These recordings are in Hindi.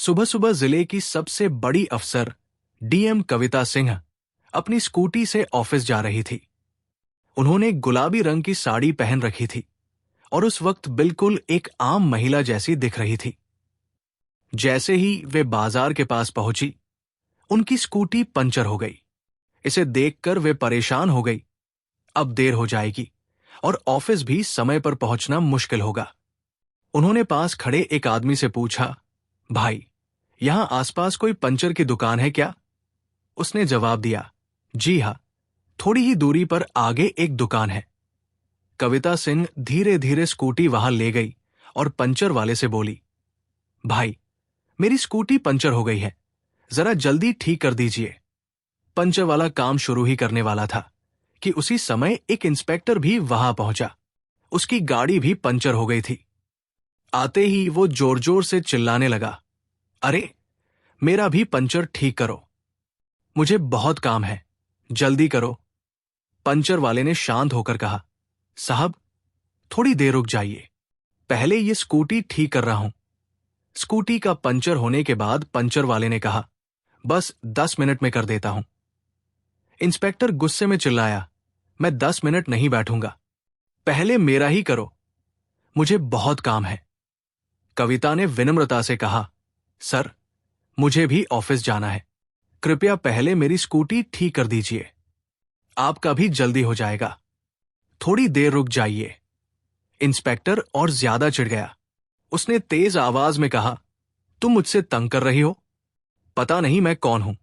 सुबह सुबह जिले की सबसे बड़ी अफसर डीएम कविता सिंह अपनी स्कूटी से ऑफिस जा रही थी। उन्होंने गुलाबी रंग की साड़ी पहन रखी थी और उस वक्त बिल्कुल एक आम महिला जैसी दिख रही थी। जैसे ही वे बाजार के पास पहुंची, उनकी स्कूटी पंचर हो गई। इसे देखकर वे परेशान हो गई। अब देर हो जाएगी और ऑफिस भी समय पर पहुंचना मुश्किल होगा। उन्होंने पास खड़े एक आदमी से पूछा, भाई, यहां आसपास कोई पंचर की दुकान है क्या? उसने जवाब दिया, जी हां, थोड़ी ही दूरी पर आगे एक दुकान है। कविता सिंह धीरे धीरे स्कूटी वहां ले गई और पंचर वाले से बोली, भाई, मेरी स्कूटी पंचर हो गई है, जरा जल्दी ठीक कर दीजिए। पंचर वाला काम शुरू ही करने वाला था कि उसी समय एक इंस्पेक्टर भी वहां पहुंचा। उसकी गाड़ी भी पंचर हो गई थी। आते ही वो जोर जोर से चिल्लाने लगा, अरे, मेरा भी पंचर ठीक करो, मुझे बहुत काम है, जल्दी करो। पंचर वाले ने शांत होकर कहा, साहब, थोड़ी देर रुक जाइए, पहले ये स्कूटी ठीक कर रहा हूं। स्कूटी का पंचर होने के बाद पंचर वाले ने कहा, बस 10 मिनट में कर देता हूं। इंस्पेक्टर गुस्से में चिल्लाया, मैं 10 मिनट नहीं बैठूंगा, पहले मेरा ही करो, मुझे बहुत काम है। कविता ने विनम्रता से कहा, सर, मुझे भी ऑफिस जाना है, कृपया पहले मेरी स्कूटी ठीक कर दीजिए, आपका भी जल्दी हो जाएगा, थोड़ी देर रुक जाइए। इंस्पेक्टर और ज्यादा चिढ़ गया। उसने तेज आवाज में कहा, तुम मुझसे तंग कर रही हो? पता नहीं मैं कौन हूं,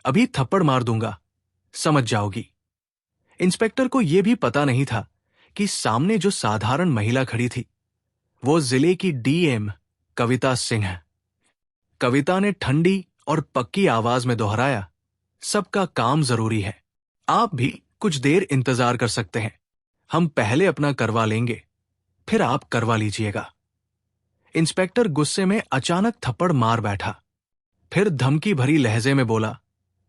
अभी थप्पड़ मार दूंगा, समझ जाओगी। इंस्पेक्टर को यह भी पता नहीं था कि सामने जो साधारण महिला खड़ी थी वो जिले की डीएम कविता सिंह है। कविता ने ठंडी और पक्की आवाज में दोहराया, सबका काम जरूरी है, आप भी कुछ देर इंतजार कर सकते हैं, हम पहले अपना करवा लेंगे, फिर आप करवा लीजिएगा। इंस्पेक्टर गुस्से में अचानक थप्पड़ मार बैठा। फिर धमकी भरी लहजे में बोला,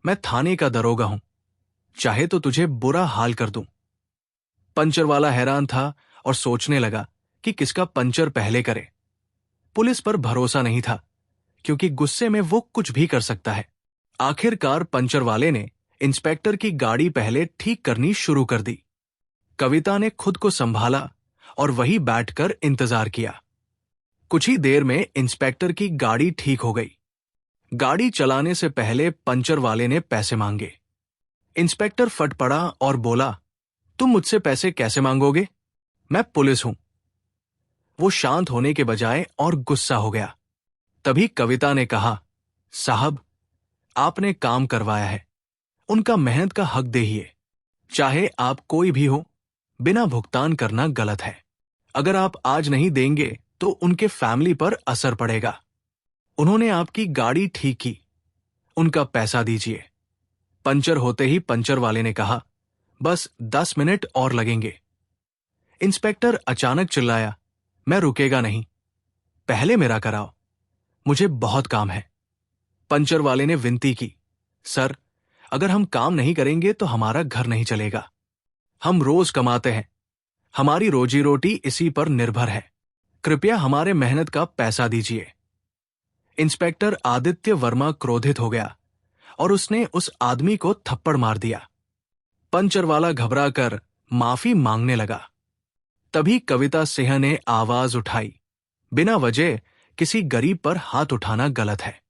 मैं थाने का दरोगा हूं, चाहे तो तुझे बुरा हाल कर दूं। पंचर वाला हैरान था और सोचने लगा कि किसका पंचर पहले करे। पुलिस पर भरोसा नहीं था क्योंकि गुस्से में वो कुछ भी कर सकता है। आखिरकार पंचर वाले ने इंस्पेक्टर की गाड़ी पहले ठीक करनी शुरू कर दी। कविता ने खुद को संभाला और वहीं बैठकर इंतजार किया। कुछ ही देर में इंस्पेक्टर की गाड़ी ठीक हो गई। गाड़ी चलाने से पहले पंचर वाले ने पैसे मांगे। इंस्पेक्टर फट पड़ा और बोला, तुम मुझसे पैसे कैसे मांगोगे? मैं पुलिस हूं। वो शांत होने के बजाय और गुस्सा हो गया। तभी कविता ने कहा, साहब, आपने काम करवाया है, उनका मेहनत का हक देहिए। चाहे आप कोई भी हो, बिना भुगतान करना गलत है। अगर आप आज नहीं देंगे तो उनके फैमिली पर असर पड़ेगा। उन्होंने आपकी गाड़ी ठीक की, उनका पैसा दीजिए। पंचर होते ही पंचर वाले ने कहा, बस 10 मिनट और लगेंगे। इंस्पेक्टर अचानक चिल्लाया, मैं रुकेगा नहीं, पहले मेरा कराओ, मुझे बहुत काम है। पंचर वाले ने विनती की, सर, अगर हम काम नहीं करेंगे तो हमारा घर नहीं चलेगा, हम रोज कमाते हैं, हमारी रोजी रोटी इसी पर निर्भर है, कृपया हमारे मेहनत का पैसा दीजिए। इंस्पेक्टर आदित्य वर्मा क्रोधित हो गया और उसने उस आदमी को थप्पड़ मार दिया। पंचर वाला घबराकर माफी मांगने लगा। तभी कविता सिंह ने आवाज उठाई, बिना वजह किसी गरीब पर हाथ उठाना गलत है।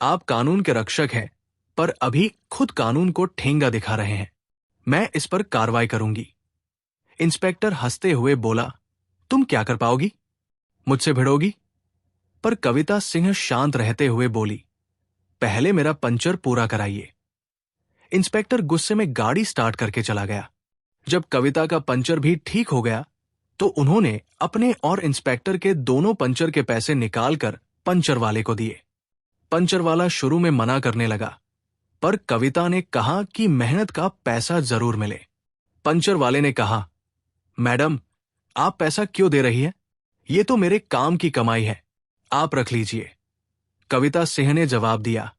आप कानून के रक्षक हैं, पर अभी खुद कानून को ठेंगा दिखा रहे हैं। मैं इस पर कार्रवाई करूंगी। इंस्पेक्टर हंसते हुए बोला, तुम क्या कर पाओगी? मुझसे भिड़ोगी? पर कविता सिंह शांत रहते हुए बोली, पहले मेरा पंचर पूरा कराइए। इंस्पेक्टर गुस्से में गाड़ी स्टार्ट करके चला गया। जब कविता का पंचर भी ठीक हो गया तो उन्होंने अपने और इंस्पेक्टर के दोनों पंचर के पैसे निकालकर पंचर वाले को दिए। पंचर वाला शुरू में मना करने लगा, पर कविता ने कहा कि मेहनत का पैसा जरूर मिले। पंचर वाले ने कहा, मैडम, आप पैसा क्यों दे रही है? ये तो मेरे काम की कमाई है, आप रख लीजिए। कविता सिंह ने जवाब दिया,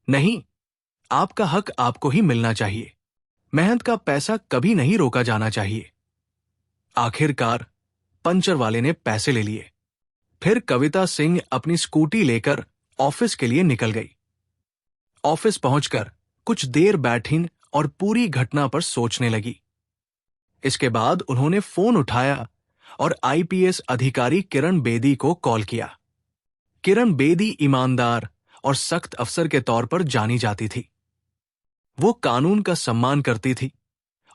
नहीं, आपका हक आपको ही मिलना चाहिए, मेहनत का पैसा कभी नहीं रोका जाना चाहिए। आखिरकार पंचर वाले ने पैसे ले लिए। फिर कविता सिंह अपनी स्कूटी लेकर ऑफिस के लिए निकल गई। ऑफिस पहुंचकर कुछ देर बैठी और पूरी घटना पर सोचने लगी। इसके बाद उन्होंने फोन उठाया और आईपीएस अधिकारी किरण बेदी को कॉल किया। किरण बेदी ईमानदार और सख्त अफसर के तौर पर जानी जाती थी। वो कानून का सम्मान करती थी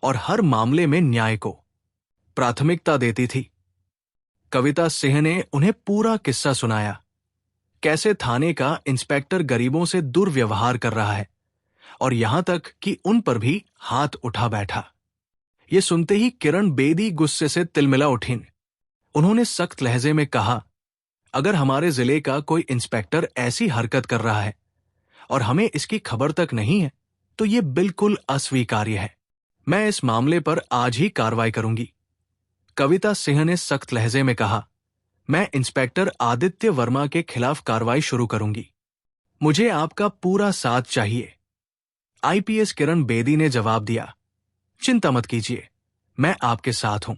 और हर मामले में न्याय को प्राथमिकता देती थी। कविता सिंह ने उन्हें पूरा किस्सा सुनाया, कैसे थाने का इंस्पेक्टर गरीबों से दुर्व्यवहार कर रहा है और यहां तक कि उन पर भी हाथ उठा बैठा। ये सुनते ही किरण बेदी गुस्से से तिलमिला उठी। उन्होंने सख्त लहजे में कहा, अगर हमारे जिले का कोई इंस्पेक्टर ऐसी हरकत कर रहा है और हमें इसकी खबर तक नहीं है तो ये बिल्कुल अस्वीकार्य है। मैं इस मामले पर आज ही कार्रवाई करूंगी। कविता सिंह ने सख्त लहजे में कहा, मैं इंस्पेक्टर आदित्य वर्मा के खिलाफ कार्रवाई शुरू करूंगी। मुझे आपका पूरा साथ चाहिए। आईपीएस किरण बेदी ने जवाब दिया, चिंता मत कीजिए, मैं आपके साथ हूं।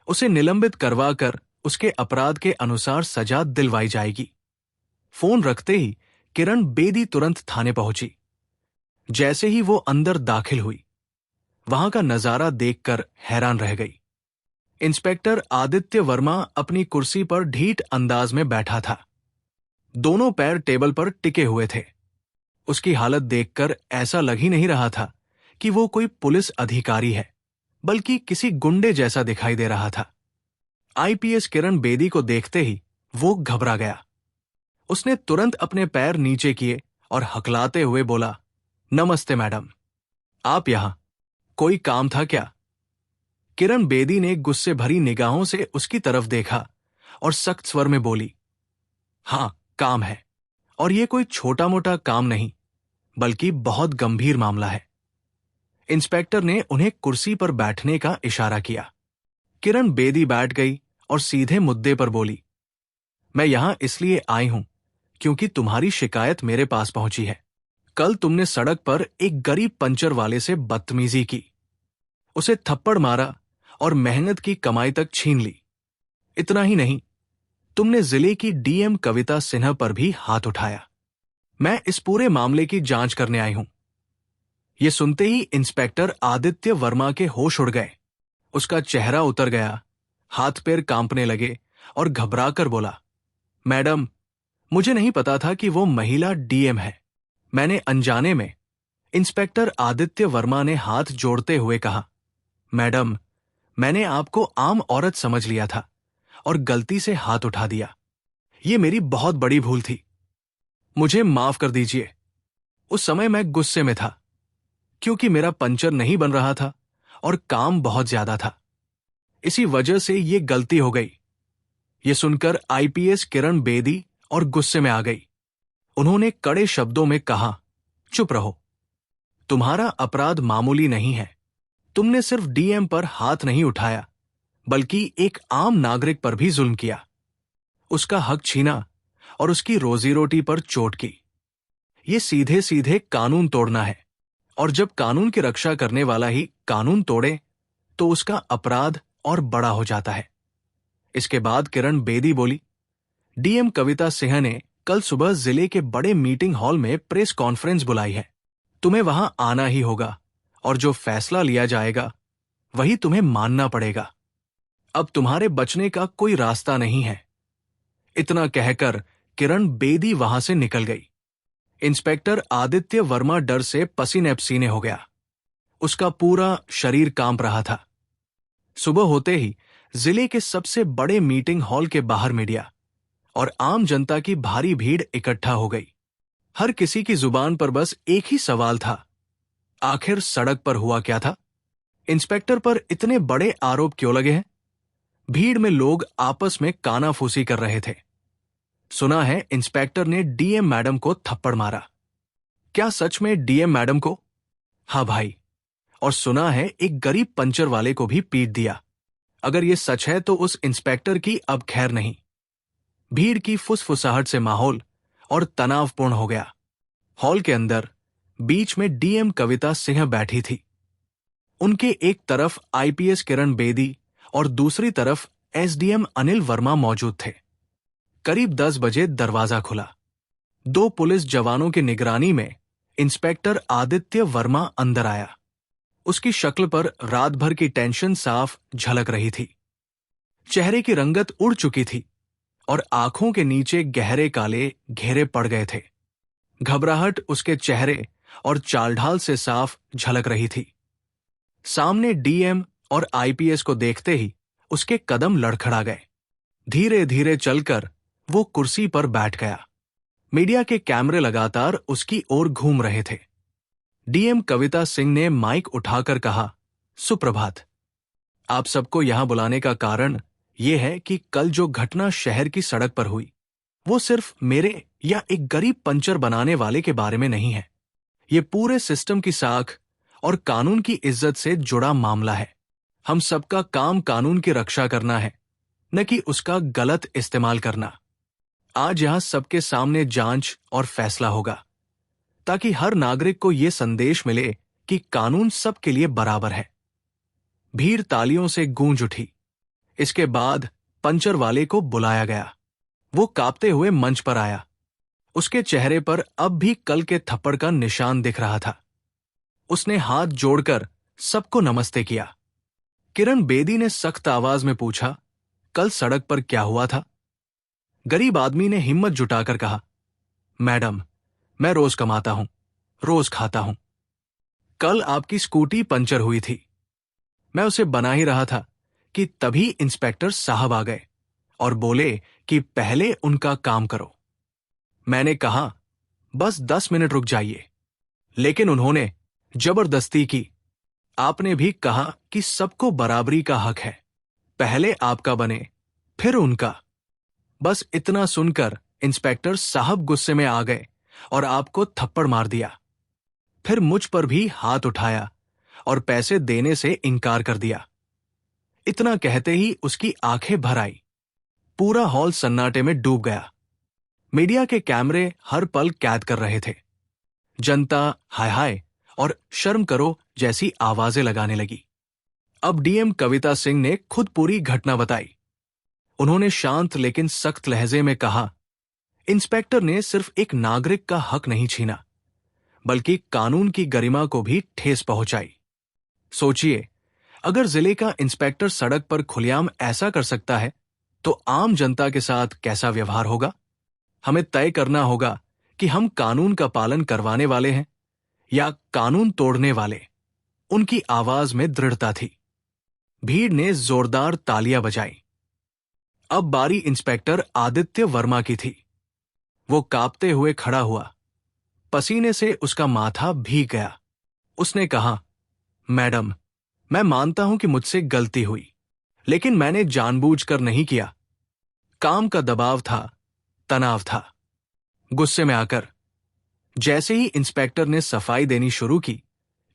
उसे निलंबित करवाकर उसके अपराध के अनुसार सजा दिलवाई जाएगी। फोन रखते ही किरण बेदी तुरंत थाने पहुंची। जैसे ही वो अंदर दाखिल हुई, वहां का नजारा देखकर हैरान रह गई। इंस्पेक्टर आदित्य वर्मा अपनी कुर्सी पर ढीठ अंदाज में बैठा था। दोनों पैर टेबल पर टिके हुए थे। उसकी हालत देखकर ऐसा लग ही नहीं रहा था कि वो कोई पुलिस अधिकारी है, बल्कि किसी गुंडे जैसा दिखाई दे रहा था। आईपीएस किरण बेदी को देखते ही वो घबरा गया। उसने तुरंत अपने पैर नीचे किए और हकलाते हुए बोला, नमस्ते मैडम, आप यहां कोई काम था क्या? किरण बेदी ने गुस्से भरी निगाहों से उसकी तरफ देखा और सख्त स्वर में बोली, हां, काम है, और ये कोई छोटा मोटा काम नहीं, बल्कि बहुत गंभीर मामला है। इंस्पेक्टर ने उन्हें कुर्सी पर बैठने का इशारा किया। किरण बेदी बैठ गई और सीधे मुद्दे पर बोली, मैं यहां इसलिए आई हूं क्योंकि तुम्हारी शिकायत मेरे पास पहुंची है। कल तुमने सड़क पर एक गरीब पंचर वाले से बदतमीजी की, उसे थप्पड़ मारा और मेहनत की कमाई तक छीन ली। इतना ही नहीं, तुमने जिले की डीएम कविता सिन्हा पर भी हाथ उठाया। मैं इस पूरे मामले की जांच करने आई हूं। यह सुनते ही इंस्पेक्टर आदित्य वर्मा के होश उड़ गए। उसका चेहरा उतर गया, हाथ पैर कांपने लगे और घबराकर बोला, मैडम, मुझे नहीं पता था कि वो महिला डीएम है। मैंने अनजाने में। इंस्पेक्टर आदित्य वर्मा ने हाथ जोड़ते हुए कहा, मैडम, मैंने आपको आम औरत समझ लिया था और गलती से हाथ उठा दिया। ये मेरी बहुत बड़ी भूल थी। मुझे माफ कर दीजिए। उस समय मैं गुस्से में था क्योंकि मेरा पंचर नहीं बन रहा था और काम बहुत ज्यादा था। इसी वजह से ये गलती हो गई। ये सुनकर आईपीएस किरण बेदी और गुस्से में आ गई। उन्होंने कड़े शब्दों में कहा, चुप रहो। तुम्हारा अपराध मामूली नहीं है। तुमने सिर्फ डीएम पर हाथ नहीं उठाया, बल्कि एक आम नागरिक पर भी जुल्म किया। उसका हक छीना और उसकी रोजी रोटी पर चोट की। ये सीधे सीधे कानून तोड़ना है, और जब कानून की रक्षा करने वाला ही कानून तोड़े तो उसका अपराध और बड़ा हो जाता है। इसके बाद किरण बेदी बोली, डीएम कविता सिंह ने कल सुबह जिले के बड़े मीटिंग हॉल में प्रेस कॉन्फ्रेंस बुलाई है। तुम्हें वहां आना ही होगा और जो फैसला लिया जाएगा वही तुम्हें मानना पड़ेगा। अब तुम्हारे बचने का कोई रास्ता नहीं है। इतना कहकर किरण बेदी वहां से निकल गई। इंस्पेक्टर आदित्य वर्मा डर से पसीने पसीने हो गया। उसका पूरा शरीर कांप रहा था। सुबह होते ही जिले के सबसे बड़े मीटिंग हॉल के बाहर मीडिया और आम जनता की भारी भीड़ इकट्ठा हो गई। हर किसी की जुबान पर बस एक ही सवाल था, आखिर सड़क पर हुआ क्या था? इंस्पेक्टर पर इतने बड़े आरोप क्यों लगे हैं? भीड़ में लोग आपस में कानाफूसी कर रहे थे। सुना है इंस्पेक्टर ने डीएम मैडम को थप्पड़ मारा। क्या सच में डीएम मैडम को? हाँ भाई। और सुना है एक गरीब पंचर वाले को भी पीट दिया। अगर ये सच है तो उस इंस्पेक्टर की अब खैर नहीं। भीड़ की फुसफुसाहट से माहौल और तनावपूर्ण हो गया। हॉल के अंदर बीच में डीएम कविता सिंह बैठी थी। उनके एक तरफ आईपीएस किरण बेदी और दूसरी तरफ एसडीएम अनिल वर्मा मौजूद थे। करीब 10 बजे दरवाजा खुला। 2 पुलिस जवानों की निगरानी में इंस्पेक्टर आदित्य वर्मा अंदर आया। उसकी शक्ल पर रात भर की टेंशन साफ झलक रही थी। चेहरे की रंगत उड़ चुकी थी और आंखों के नीचे गहरे काले घेरे पड़ गए थे। घबराहट उसके चेहरे और चालढाल से साफ झलक रही थी। सामने डीएम और आईपीएस को देखते ही उसके कदम लड़खड़ा गए। धीरे धीरे चलकर वो कुर्सी पर बैठ गया। मीडिया के कैमरे लगातार उसकी ओर घूम रहे थे। डीएम कविता सिंह ने माइक उठाकर कहा, सुप्रभात। आप सबको यहां बुलाने का कारण यह है कि कल जो घटना शहर की सड़क पर हुई वो सिर्फ मेरे या एक गरीब पंचर बनाने वाले के बारे में नहीं है। ये पूरे सिस्टम की साख और कानून की इज्जत से जुड़ा मामला है। हम सबका काम कानून की रक्षा करना है, न कि उसका गलत इस्तेमाल करना। आज यहां सबके सामने जांच और फैसला होगा ताकि हर नागरिक को यह संदेश मिले कि कानून सबके लिए बराबर है। भीड़ तालियों से गूंज उठी। इसके बाद पंचर वाले को बुलाया गया। वो कांपते हुए मंच पर आया। उसके चेहरे पर अब भी कल के थप्पड़ का निशान दिख रहा था। उसने हाथ जोड़कर सबको नमस्ते किया। किरण बेदी ने सख्त आवाज में पूछा, कल सड़क पर क्या हुआ था? गरीब आदमी ने हिम्मत जुटाकर कहा, मैडम, मैं रोज कमाता हूं, रोज खाता हूं। कल आपकी स्कूटी पंचर हुई थी। मैं उसे बना ही रहा था कि तभी इंस्पेक्टर साहब आ गए और बोले कि पहले उनका काम करो। मैंने कहा, बस 10 मिनट रुक जाइए, लेकिन उन्होंने जबरदस्ती की। आपने भी कहा कि सबको बराबरी का हक है, पहले आपका बने फिर उनका। बस इतना सुनकर इंस्पेक्टर साहब गुस्से में आ गए और आपको थप्पड़ मार दिया। फिर मुझ पर भी हाथ उठाया और पैसे देने से इनकार कर दिया। इतना कहते ही उसकी आंखें भर आई। पूरा हॉल सन्नाटे में डूब गया। मीडिया के कैमरे हर पल कैद कर रहे थे। जनता हाय हाय और शर्म करो जैसी आवाजें लगाने लगी। अब डीएम कविता सिंह ने खुद पूरी घटना बताई। उन्होंने शांत लेकिन सख्त लहजे में कहा, इंस्पेक्टर ने सिर्फ एक नागरिक का हक नहीं छीना, बल्कि कानून की गरिमा को भी ठेस पहुंचाई। सोचिए, अगर जिले का इंस्पेक्टर सड़क पर खुलेआम ऐसा कर सकता है तो आम जनता के साथ कैसा व्यवहार होगा? हमें तय करना होगा कि हम कानून का पालन करवाने वाले हैं या कानून तोड़ने वाले। उनकी आवाज में दृढ़ता थी। भीड़ ने जोरदार तालियां बजाई। अब बारी इंस्पेक्टर आदित्य वर्मा की थी। वो कांपते हुए खड़ा हुआ। पसीने से उसका माथा भीग गया। उसने कहा, मैडम, मैं मानता हूं कि मुझसे गलती हुई, लेकिन मैंने जानबूझकर नहीं किया। काम का दबाव था, तनाव था। गुस्से में आकर जैसे ही इंस्पेक्टर ने सफाई देनी शुरू की,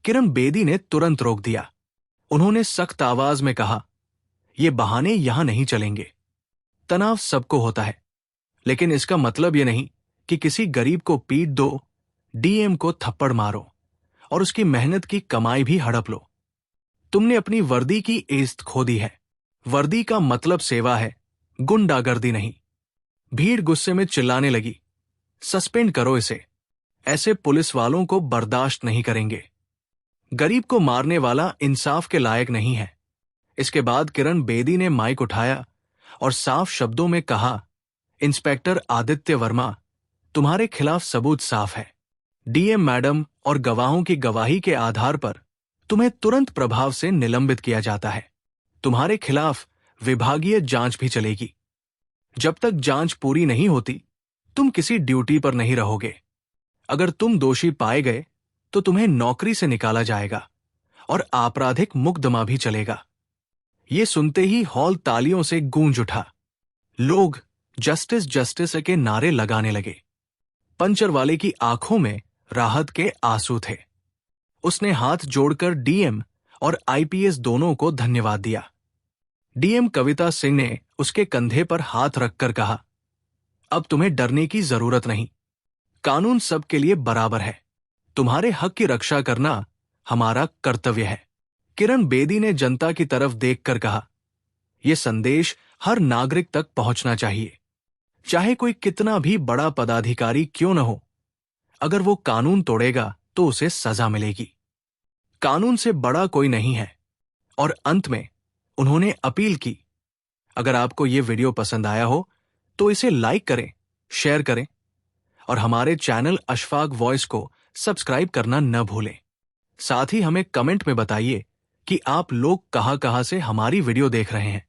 किरण बेदी ने तुरंत रोक दिया। उन्होंने सख्त आवाज में कहा, ये बहाने यहां नहीं चलेंगे। तनाव सबको होता है, लेकिन इसका मतलब यह नहीं कि किसी गरीब को पीट दो, डीएम को थप्पड़ मारो और उसकी मेहनत की कमाई भी हड़प लो। तुमने अपनी वर्दी की इज्जत खो दी है। वर्दी का मतलब सेवा है, गुंडागर्दी नहीं। भीड़ गुस्से में चिल्लाने लगी, सस्पेंड करो इसे, ऐसे पुलिस वालों को बर्दाश्त नहीं करेंगे। गरीब को मारने वाला इंसाफ के लायक नहीं है। इसके बाद किरण बेदी ने माइक उठाया और साफ शब्दों में कहा, इंस्पेक्टर आदित्य वर्मा, तुम्हारे खिलाफ सबूत साफ है। डीएम मैडम और गवाहों की गवाही के आधार पर तुम्हें तुरंत प्रभाव से निलंबित किया जाता है। तुम्हारे खिलाफ विभागीय जांच भी चलेगी। जब तक जांच पूरी नहीं होती, तुम किसी ड्यूटी पर नहीं रहोगे। अगर तुम दोषी पाए गए तो तुम्हें नौकरी से निकाला जाएगा और आपराधिक मुकदमा भी चलेगा। ये सुनते ही हॉल तालियों से गूंज उठा। लोग जस्टिस जस्टिस के नारे लगाने लगे। पंचर वाले की आंखों में राहत के आंसू थे। उसने हाथ जोड़कर डीएम और आईपीएस दोनों को धन्यवाद दिया। डीएम कविता सिंह ने उसके कंधे पर हाथ रखकर कहा, अब तुम्हें डरने की जरूरत नहीं। कानून सबके लिए बराबर है। तुम्हारे हक की रक्षा करना हमारा कर्तव्य है। किरण बेदी ने जनता की तरफ देखकर कहा, यह संदेश हर नागरिक तक पहुंचना चाहिए। चाहे कोई कितना भी बड़ा पदाधिकारी क्यों न हो, अगर वो कानून तोड़ेगा तो उसे सजा मिलेगी। कानून से बड़ा कोई नहीं है। और अंत में उन्होंने अपील की, अगर आपको ये वीडियो पसंद आया हो तो इसे लाइक करें, शेयर करें और हमारे चैनल अशफाक वॉइस को सब्सक्राइब करना न भूलें। साथ ही हमें कमेंट में बताइए कि आप लोग कहां-कहां से हमारी वीडियो देख रहे हैं।